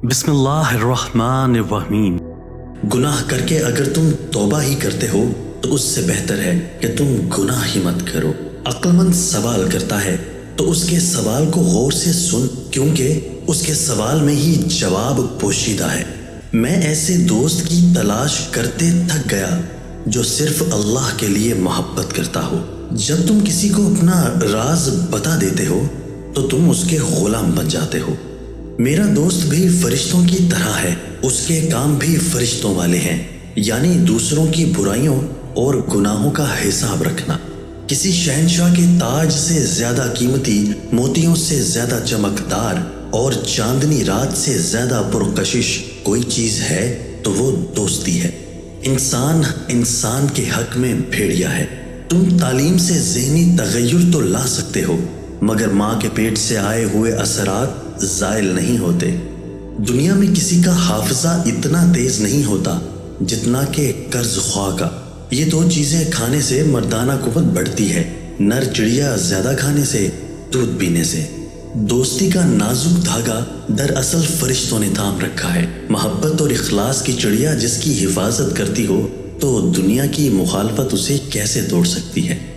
بسم اللہ الرحمن الرحیم۔ گناہ کر کے اگر تم توبہ ہی کرتے ہو تو اس سے بہتر ہے کہ تم گناہ ہی مت کرو۔ عقل مند سوال کرتا ہے تو اس کے سوال کو غور سے سن، کیونکہ اس کے سوال میں ہی جواب پوشیدہ ہے۔ میں ایسے دوست کی تلاش کرتے تھک گیا جو صرف اللہ کے لیے محبت کرتا ہو۔ جب تم کسی کو اپنا راز بتا دیتے ہو تو تم اس کے غلام بن جاتے ہو۔ میرا دوست بھی فرشتوں کی طرح ہے، اس کے کام بھی فرشتوں والے ہیں، یعنی دوسروں کی برائیوں اور گناہوں کا حساب رکھنا۔ کسی شہنشاہ کے تاج سے زیادہ قیمتی، موتیوں سے زیادہ چمکدار اور چاندنی رات سے زیادہ پرکشش کوئی چیز ہے تو وہ دوستی ہے۔ انسان کے حق میں بھیڑیا ہے۔ تم تعلیم سے ذہنی تغیر تو لا سکتے ہو، مگر ماں کے پیٹ سے آئے ہوئے اثرات زائل نہیں ہوتے۔ دنیا میں کسی کا حافظہ اتنا تیز نہیں ہوتا جتنا کہ قرض خواہ کا۔ یہ دو چیزیں کھانے سے مردانہ قوت بڑھتی ہے، نر چڑیا زیادہ کھانے سے، دودھ پینے سے۔ دوستی کا نازک دھاگا دراصل فرشتوں نے تھام رکھا ہے۔ محبت اور اخلاص کی چڑیا جس کی حفاظت کرتی ہو تو دنیا کی مخالفت اسے کیسے توڑ سکتی ہے؟